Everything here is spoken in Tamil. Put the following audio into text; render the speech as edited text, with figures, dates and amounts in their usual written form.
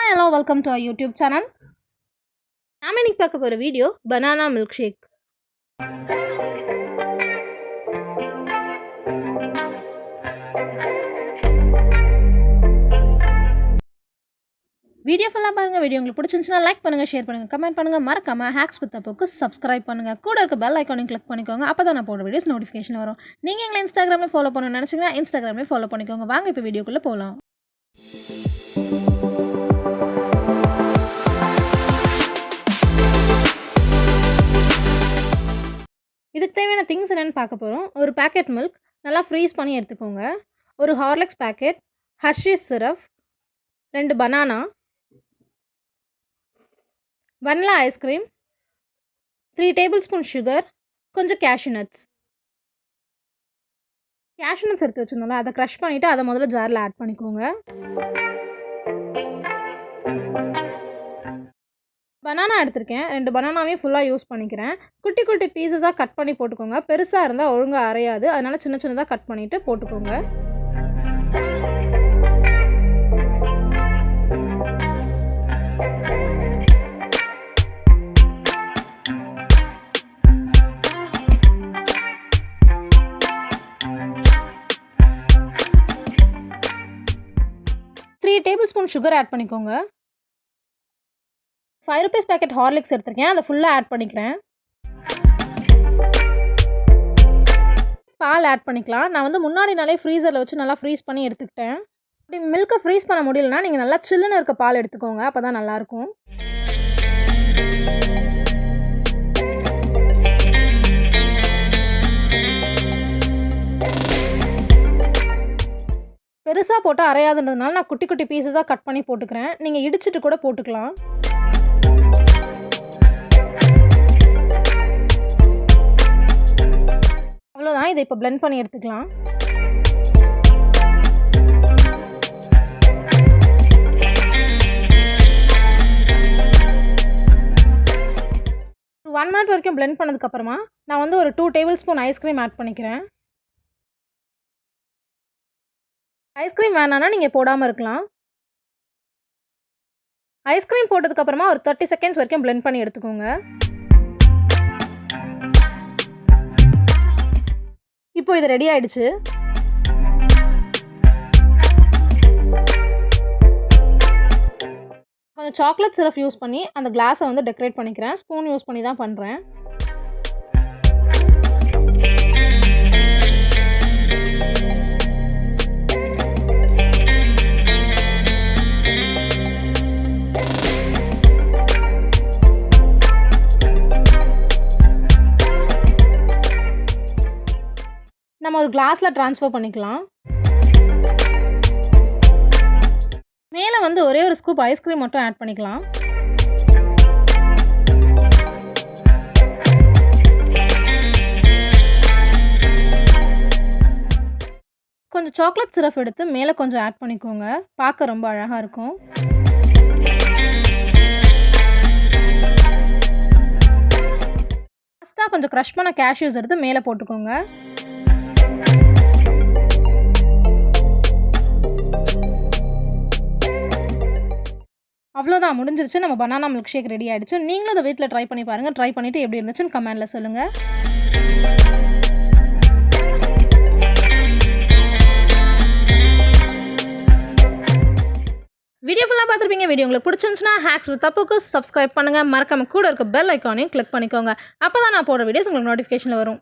Hello, welcome to our YouTube channel. நாம இன்னைக்கு பார்க்க போற வீடியோ banana milkshake. வீடியோ ஃபுல்லா பாருங்க. வீடியோ உங்களுக்கு பிடிச்சிருந்தா லைக் பண்ணுங்க, ஷேர் பண்ணுங்க, கமெண்ட் பண்ணுங்க, மறக்காம ஹேக்ஸ் வித் அப்புக்கு சப்ஸ்கிரைப் பண்ணுங்க. கூட இருக்க பெல் ஐகானையும் கிளிக் பண்ணிக்கோங்க. அப்பதான் நான் போடுற வீடியோஸ் நோட்டிஃபிகேஷன் வரும். நீங்க எங்களை இன்ஸ்டாகிராம்ல ஃபாலோ பண்ணணும்னு நினைச்சீங்கன்னா இன்ஸ்டாகிராம்ல ஃபாலோ பண்ணிக்கோங்க. வாங்க இப்போ வீடியோக்குள்ள போலாம். இதுக்கு தேவையான திங்ஸ் என்னென்னு பார்க்க போகிறோம். ஒரு பேக்கெட் மில்க் நல்லா ஃப்ரீஸ் பண்ணி எடுத்துக்கோங்க. ஒரு Horlicks packet, Hershey's syrup, 2 banana, vanilla ice cream, 3 table spoon sugar, கொஞ்சம் கேஷ்யூ நட்ஸ். கேஷ்யூ நட்ஸ் எடுத்து வச்சுருந்தோம்ல, அதை க்ரஷ் பண்ணிவிட்டு அதை முதல்ல ஜாரில் ஆட் பண்ணிக்கோங்க. பனானா எடுத்திருக்கேன். 2 பனானாவையும் ஃபுல்லாக யூஸ் பண்ணிக்கிறேன். குட்டி குட்டி பீசஸாக கட் பண்ணி போட்டுக்கோங்க. பெருசாக இருந்தால் ஒழுங்காக அரையாது, அதனால் சின்ன சின்னதாக கட் பண்ணிவிட்டு போட்டுக்கோங்க. Three tablespoon sugar add பண்ணிக்கோங்க. 5 rupees பேக்கெட் ஹார்லிக்ஸ் எடுத்திருக்கேன், அதை ஃபுல்லாக ஆட் பண்ணிக்கிறேன். பால் ஆட் பண்ணிக்கலாம். நான் வந்து முன்னாடி நாளே ஃப்ரீசரில் வச்சு நல்லா ஃப்ரீஸ் பண்ணி எடுத்துக்கிட்டேன். அப்படி மில்கை ஃப்ரீஸ் பண்ண முடியலன்னா நீங்கள் நல்லா சில்லுன்னு இருக்க பால் எடுத்துக்கோங்க, அப்போ தான் நல்லாயிருக்கும். பெருசாக போட்டால் அரையாதுன்றதுனால நான் குட்டி குட்டி பீசஸாக கட் பண்ணி போட்டுக்கிறேன். நீங்கள் இடிச்சிட்டு கூட போட்டுக்கலாம். அவ்வளோதான். இதை இப்போ பிளெண்ட் பண்ணி எடுத்துக்கலாம். ஒரு 1 minute வரைக்கும் பிளெண்ட் பண்ணதுக்கப்புறமா நான் வந்து ஒரு 2 டேபிள் ஸ்பூன் ஐஸ்கிரீம் ஆட் பண்ணிக்கிறேன். ஐஸ்கிரீம் வேணான்னா நீங்கள் போடாமல் இருக்கலாம். ஐஸ்கிரீம் போட்டதுக்கப்புறமா ஒரு 30 seconds வரைக்கும் பிளெண்ட் பண்ணி எடுத்துக்கோங்க. இப்போ இது ரெடி ஆயிடுச்சு. கொஞ்சம் சாக்லேட் சிரப் யூஸ் பண்ணி அந்த கிளாஸை வந்து டெக்கரேட் பண்ணிக்கிறேன். ஸ்பூன் யூஸ் பண்ணி தான் பண்ணுறேன். நம்ம ஒரு கிளாஸில் ட்ரான்ஸ்ஃபர் பண்ணிக்கலாம். மேலே வந்து ஒரே ஒரு ஸ்கூப் ஐஸ்கிரீம் மட்டும் ஆட் பண்ணிக்கலாம். கொஞ்சம் சாக்லேட் சிரப் எடுத்து மேலே கொஞ்சம் ஆட் பண்ணிக்கோங்க. பார்க்க ரொம்ப அழகாக இருக்கும். ஃபஸ்ட்டாக கொஞ்சம் க்ரஷ் பண்ண கேஷ்யூஸ் எடுத்து மேலே போட்டுக்கோங்க. அவ்வளோதான், முடிஞ்சிருச்சு. நம்ம பனானா மில்க் ஷேக் ரெடி ஆகிடுச்சு. நீங்களும் அதை வீட்டில் ட்ரை பண்ணி பாருங்கள். ட்ரை பண்ணிவிட்டு எப்படி இருந்துச்சுன்னு கமெண்டில் சொல்லுங்கள். வீடியோ ஃபுல்லாக பார்த்துருப்பீங்க. வீடியோ உங்களுக்கு பிடிச்சிருந்துச்சுன்னா ஹேக்ஸ் வித் அப்புக்கு சப்ஸ்கிரைப் பண்ணுங்கள். மறக்காம கூட இருக்க பெல் ஐக்கானையும் கிளிக் பண்ணிக்கோங்க. அப்போ தான் நான் போடுற வீடியோஸ் உங்களுக்கு நோட்டிஃபிகேஷனில் வரும்.